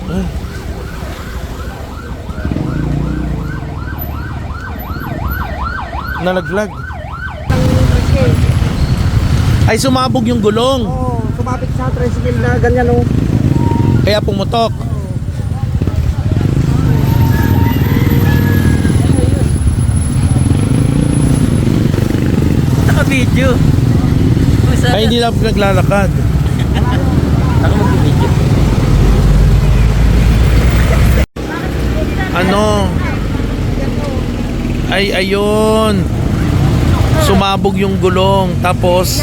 Ay. Nalaglag. Ay, sumabog yung gulong. Oo, sumabit sa tricycle na ganyan oh. Kaya pumutok. Naka-video. Ay, hindi lang naglalakad. Ako mag-video. Ano? Ay, ayun. Sumabog yung gulong. Tapos,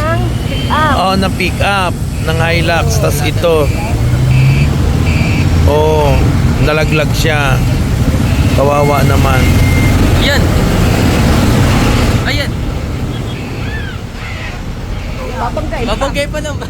na pick up ng Hilux. Tapos ito. Oh, nalaglag siya. Kawawa naman. Yan. Ayan. Babagay pa naman.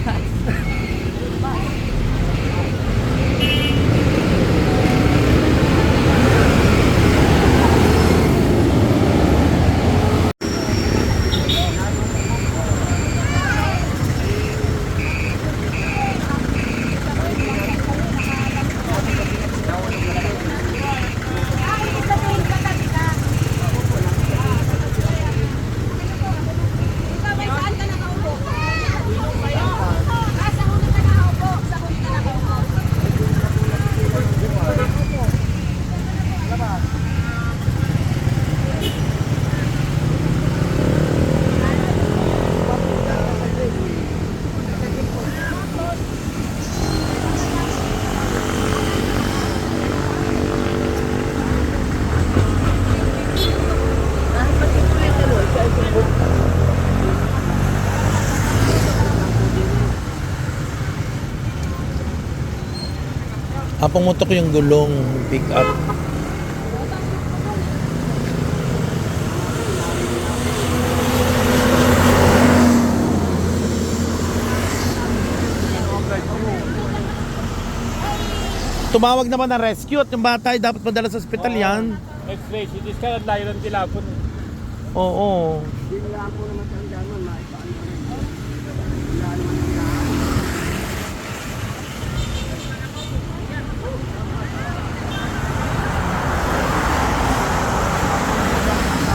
Pumutok yung gulong pick up. Tumawag naman ng rescue at yung bata ay dapat madala sa ospital yan. X-ray, CT scan at layo ng tilapon. Oo. Hindi nila po naman sa gano'n.